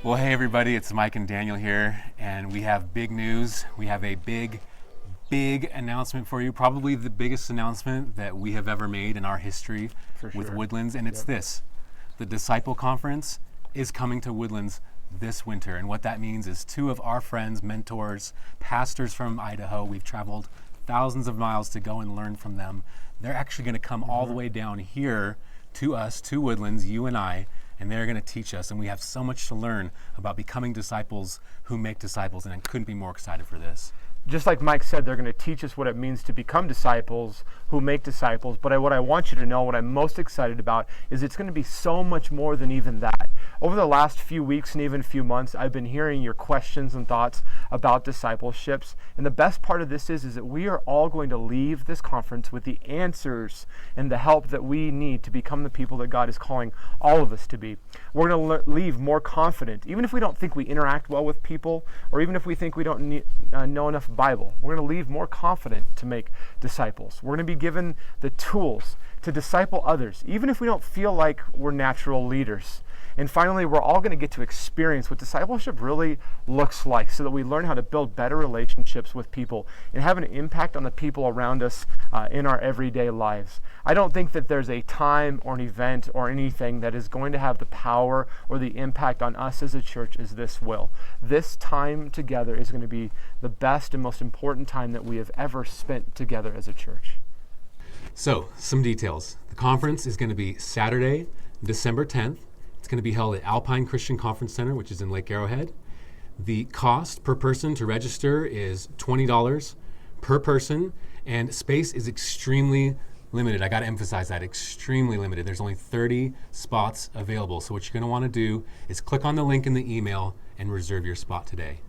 Well, hey everybody, it's Mike and Daniel here, and we have big news. We have a big announcement for you, probably the biggest announcement that we have ever made in our history with Woodlands, and it's this. The Disciple Conference is coming to Woodlands this winter, and what that means is two of our friends, mentors, pastors from Idaho, we've traveled thousands of miles to go and learn from them. They're actually going to come all the way down here to us, to Woodlands, you and I, and they're going to teach us, and we have so much to learn about becoming disciples who make disciples, and I couldn't be more excited for this. Just like Mike said, they're going to teach us what it means to become disciples who make disciples. But what I want you to know, what I'm most excited about, is it's going to be so much more than even that. Over the last few weeks and even few months, I've been hearing your questions and thoughts about discipleships. And the best part of this is that we are all going to leave this conference with the answers and the help that we need to become the people that God is calling all of us to be. We're going to leave more confident, even if we don't think we interact well with people, or even if we think we don't know enough Bible. We're going to leave more confident to make disciples. We're going to be given the tools to disciple others, even if we don't feel like we're natural leaders. And finally, we're all going to get to experience what discipleship really looks like so that we learn how to build better relationships with people and have an impact on the people around us in our everyday lives. I don't think that there's a time or an event or anything that is going to have the power or the impact on us as a church as this will. This time together is going to be the best and most important time that we have ever spent together as a church. So, some details. The conference is going to be Saturday, December 10th. It's going to be held at Alpine Christian Conference Center, which is in Lake Arrowhead. The cost per person to register is $20 per person, and space is extremely limited. I got to emphasize that, extremely limited. There's only 30 spots available. So what you're going to want to do is click on the link in the email and reserve your spot today.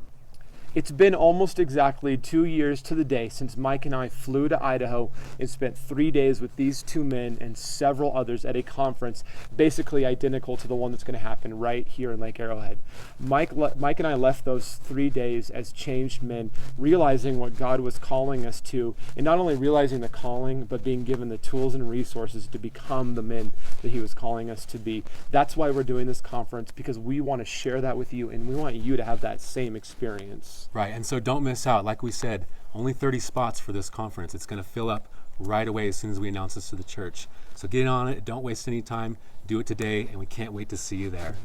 It's been almost exactly 2 years to the day since Mike and I flew to Idaho and spent 3 days with these two men and several others at a conference basically identical to the one that's going to happen right here in Lake Arrowhead. Mike and I left those 3 days as changed men, realizing what God was calling us to, and not only realizing the calling, but being given the tools and resources to become the men that He was calling us to be. That's why we're doing this conference, because we want to share that with you, and we want you to have that same experience. Right, and so don't miss out. Like we said, only 30 spots for this conference. It's going to fill up right away as soon as we announce this to the church. So get on it. Don't waste any time. Do it today, and we can't wait to see you there.